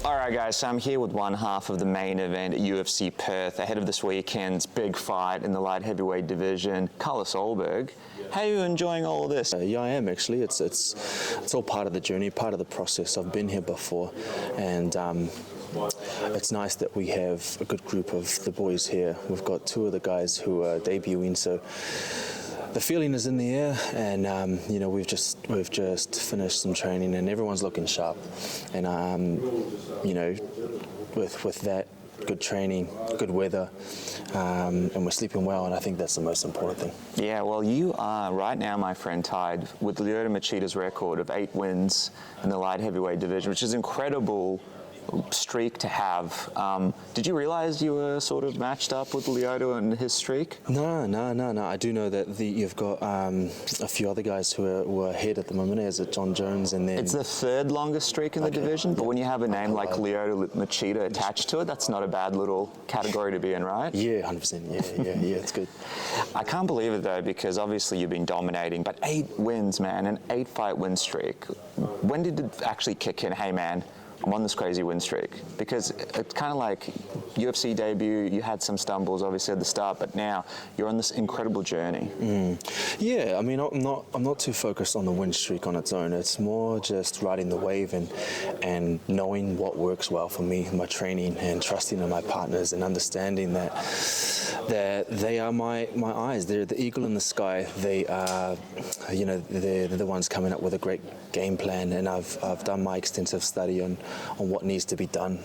All right, guys, so I'm here with one half of the main event at UFC Perth ahead of this weekend's big fight in the light heavyweight division, Carlos Ulberg. How are you enjoying all of this? Yeah, I am actually. It's all part of the journey, part of the process. I've been here before, and it's nice that we have a good group of the boys here. We've got two of the guys who are debuting, so the feeling is in the air, and you know, we've just finished some training, and everyone's looking sharp. And you know, with that, good training, good weather, and we're sleeping well, and I think that's the most important thing. Yeah, well, you are right now, my friend, tied with Lyoto Machida's record of 8 wins in the light heavyweight division, which is incredible streak to have. Did you realize you were sort of matched up with Lyoto and his streak? No. I do know that you've got a few other guys who are ahead at the moment. There's John Jones, and then... It's the third longest streak in the division, but when you have a name like Lyoto Machida attached to it, that's not a bad little category to be in, right? Yeah, 100%. Yeah, it's good. I can't believe it, though, because obviously you've been dominating, but 8 wins, man, an 8-fight win streak. When did it actually kick in? Hey, man, I'm on this crazy win streak? Because it's kind of like UFC debut, you had some stumbles obviously at the start, but now you're on this incredible journey. Yeah, I mean, I'm not too focused on the win streak on its own. It's more just riding the wave and knowing what works well for me, my training, and trusting in my partners, and understanding that they are my eyes. They're the eagle in the sky. They are, you know, they're the ones coming up with a great game plan, and I've done my extensive study on what needs to be done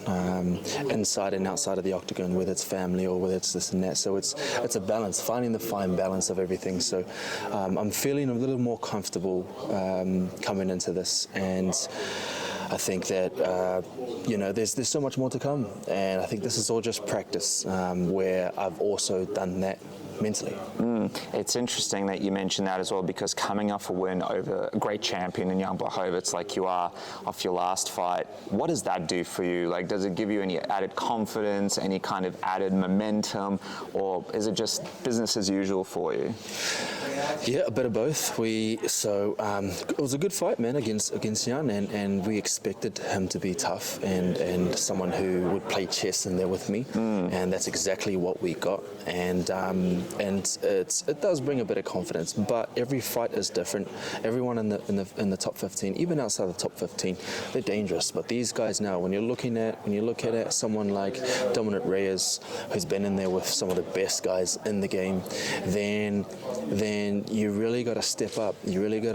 inside and outside of the octagon, whether it's family or whether it's this and that. So it's a balance, finding the fine balance of everything. So I'm feeling a little more comfortable coming into this, and I think that you know, there's so much more to come, and I think this is all just practice, where I've also done that mentally. It's interesting that you mentioned that as well, because coming off a win over a great champion in Jan Blachowicz like you are off your last fight, what does that do for you? Like, does it give you any added confidence, any kind of added momentum, or is it just business as usual for you? Yeah, a bit of both. It was a good fight, man, against Jan, and we expected him to be tough and someone who would play chess in there with me, and that's exactly what we got. And it does bring a bit of confidence, but every fight is different. Everyone in the top 15, even outside the top 15, they're dangerous. But these guys now, when you look at someone like Dominick Reyes, who's been in there with some of the best guys in the game, then you really got to step up. You really got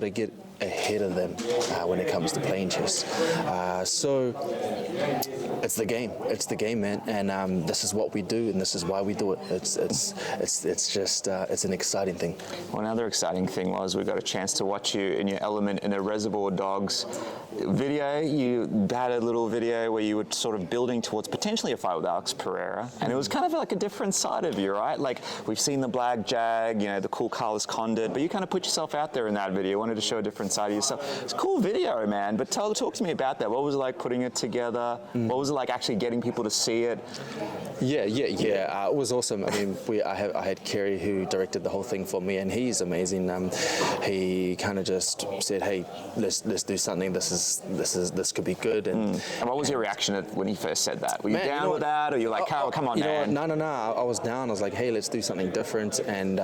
to get ahead of them when it comes to playing chess. So it's the game, man, and this is what we do, and this is why we do it. It's an exciting thing. Well, another exciting thing was we got a chance to watch you in your element in a Reservour Dogs video. You had a little video where you were sort of building towards potentially a fight with Pereira, and it was kind of like a different side of you, right? Like, we've seen the black jag, you know, the cool Carlos Condit, but you kind of put yourself out there in that video, wanted to show a different side of yourself. It's a cool video, man, but talk to me about that. What was it like putting it together? What was it like actually getting people to see it? Yeah. It was awesome. I mean, I had Kerry who directed the whole thing for me, and he's amazing. He kind of just said, "Hey, let's do something. This could be good." And what was your reaction when he first said that? Were you down with that, or you're like, "Oh, come on, man"? No. I was down. I was like, "Hey, let's do something different," and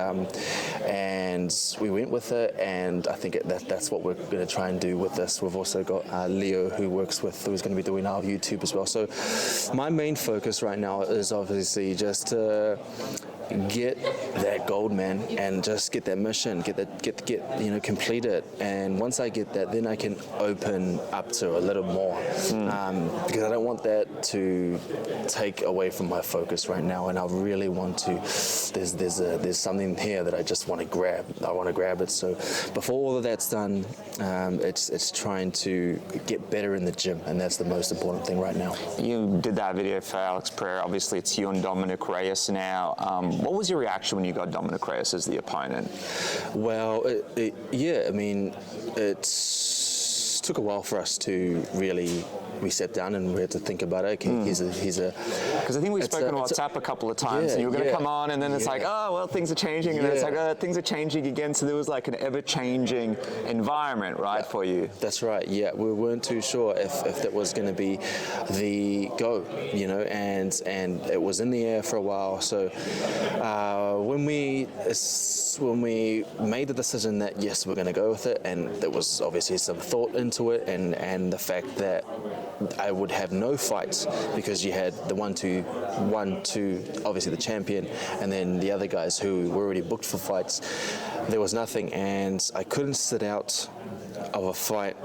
we went with it. And I think that's what we're going to try and do with this. We've also got Leo, who's going to be doing our YouTube as well. So my main focus right now is obviously just to get that gold, man, and just get that mission, complete it. And once I get that, then I can open up to a little more, because I don't want that to take away from my focus right now. And I really want to. There's something here that I just want to grab. I want to grab it. So before all of that's done, it's trying to get better in the gym, and that's the most important thing right now. You did that video for Alex Pereira. Obviously, it's you and Dominick Reyes now. What was your reaction when you got Dominick Reyes as the opponent? Well, I mean, it's took a while for us to really. We sat down and we had to think about it. Okay, he's a. Because I think we've spoken on WhatsApp a couple of times, and you were going to come on, and then it's like, oh, well, things are changing, and then it's like, oh, things are changing again. So there was like an ever-changing environment, right, for you? That's right. Yeah, we weren't too sure if that was going to be the go, you know, and it was in the air for a while. So when we made the decision that yes, we're going to go with it, and there was obviously some thought into it, and the fact that I would have no fights because you had the one, two, obviously the champion, and then the other guys who were already booked for fights. There was nothing, and I couldn't sit out of a fight.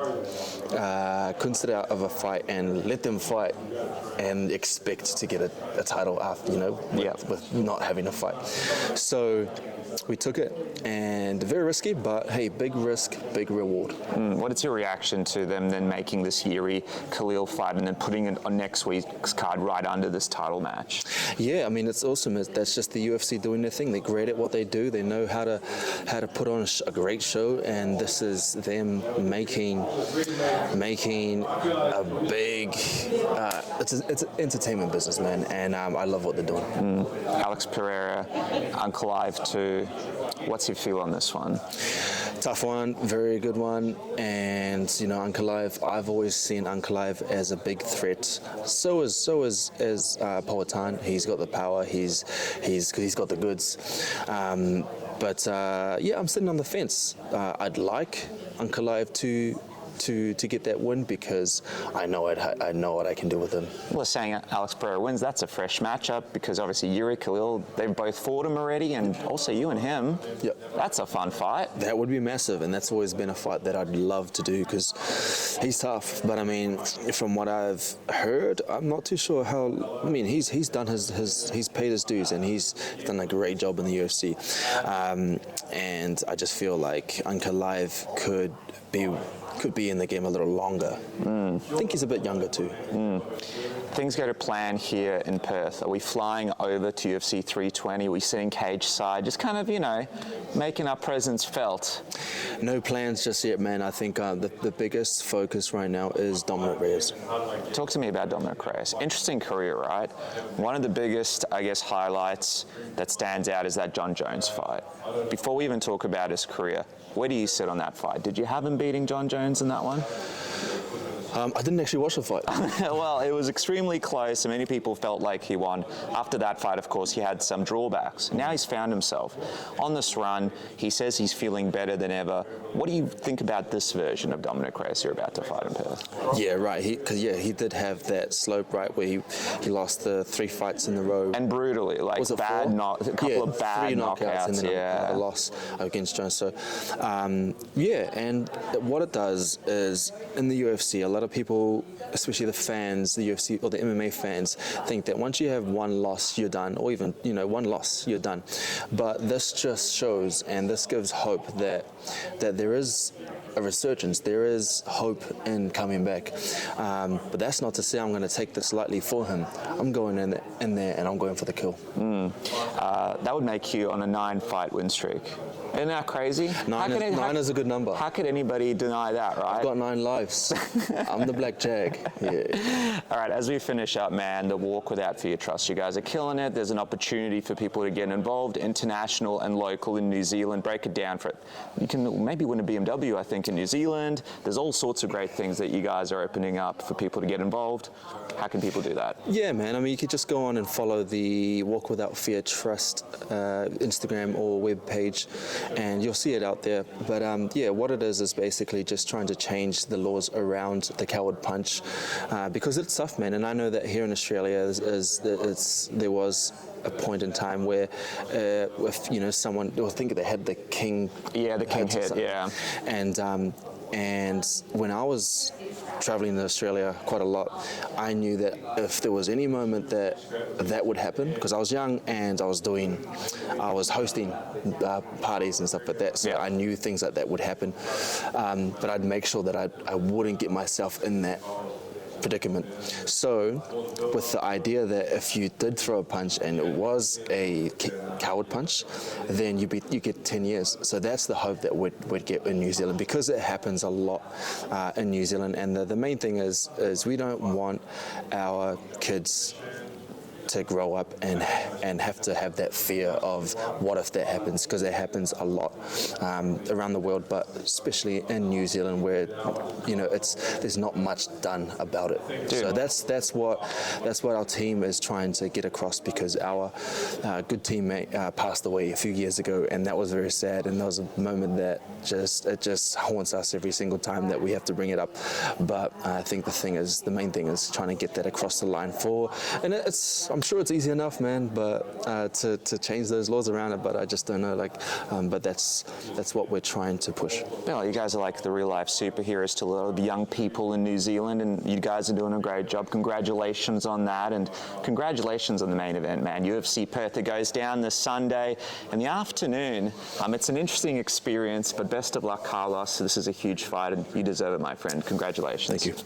And let them fight and expect to get a title after, you know, with not having a fight. So we took it, and very risky, but hey, big risk, big reward. What is your reaction to them then making this Jiri Khalil fight and then putting it on next week's card right under this title match? Yeah, I mean, it's awesome. That's just the UFC doing their thing. They're great at what they do. They know how to put on a great show, and this is them making a big. It's an entertainment business, man, and I love what they're doing. Alex Pereira, Ankalaev too. What's your feel on this one? Tough one, very good one, and you know, Ankalaev. I've always seen Ankalaev as a big threat. So is Powhatan. He's got the power. He's got the goods. But I'm sitting on the fence. I'd like Ankalaev to get that win because I know what I can do with him. Well, saying Alex Pereira wins, that's a fresh matchup because obviously Jiri Khalil, they've both fought him already, and also you and him. Yep. That's a fun fight. That would be massive, and that's always been a fight that I'd love to do because he's tough. But I mean, from what I've heard, I'm not too sure how. I mean, he's done he's paid his dues, and he's done a great job in the UFC. And I just feel like Ankalaev could be in the game a little longer. I think he's a bit younger too. Things go to plan here in Perth. Are we flying over to UFC 320? Are we sitting cage side? Just kind of, you know, making our presence felt. No plans just yet, man. I think the biggest focus right now is Dominick Reyes. Talk to me about Dominick Reyes. Interesting career, right? One of the biggest, I guess, highlights that stands out is that John Jones fight. Before we even talk about his career, where do you sit on that fight? Did you have him beating John Jones in that one? I didn't actually watch the fight. Well, it was extremely close, and many people felt like he won. After that fight, of course, he had some drawbacks. Now he's found himself. On this run, he says he's feeling better than ever. What do you think about this version of Dominick Reyes you're about to fight in Perth? Yeah, right. He did have that slope, right, where he lost the 3 fights in a row. And brutally, like a couple of bad knockouts. And then another loss against Jones. So, and what it does is, in the UFC, a lot of people, especially the fans, the UFC or the MMA fans, think that once you have one loss, you're done, or even, you know, one loss, you're done. But this just shows, and this gives hope that there is a resurgence. There is hope in coming back. But that's not to say I'm going to take this lightly for him. I'm going in there and I'm going for the kill. That would make you on a 9-fight win streak. Isn't that crazy? Nine is a good number. How could anybody deny that, right? I've got 9 lives. I'm the Black Jag. Yeah. All right, as we finish up, man, the Walk Without Fear Trust. You guys are killing it. There's an opportunity for people to get involved, international and local in New Zealand. Break it down for it. You can maybe win a BMW, I think, in New Zealand. There's all sorts of great things that you guys are opening up for people to get involved. How can people do that? Yeah, man. I mean, you could just go on and follow the Walk Without Fear Trust Instagram or web page, and you'll see it out there. But what it is basically just trying to change the laws around the coward punch, because it's tough, man. And I know that here in Australia there was a point in time where if someone, I think they had the king. Yeah, the king hit. Yeah. And when I was traveling in Australia quite a lot, I knew that if there was any moment that would happen, because I was young and I was hosting parties and stuff like that, so I knew things like that would happen. But I'd make sure that I wouldn't get myself in that predicament. So, with the idea that if you did throw a punch and it was a coward punch, then you get 10 years. So that's the hope that we'd get in New Zealand, because it happens a lot in New Zealand. And the main thing is we don't want our kids to grow up and have to have that fear of what if that happens, because it happens a lot around the world, but especially in New Zealand, where there's not much done about it. Dude. So that's what our team is trying to get across, because our good teammate passed away a few years ago, and that was very sad, and that was a moment that just haunts us every single time that we have to bring it up. But I think the main thing is trying to get that across the line I'm sure it's easy enough, man, but to change those laws around it, but I just don't know, but that's what we're trying to push. Well, you guys are like the real-life superheroes to a lot of young people in New Zealand, and you guys are doing a great job. Congratulations on that, and congratulations on the main event, man. UFC Perth, it goes down this Sunday in the afternoon. It's an interesting experience, but best of luck, Carlos. This is a huge fight, and you deserve it, my friend. Congratulations. Thank you.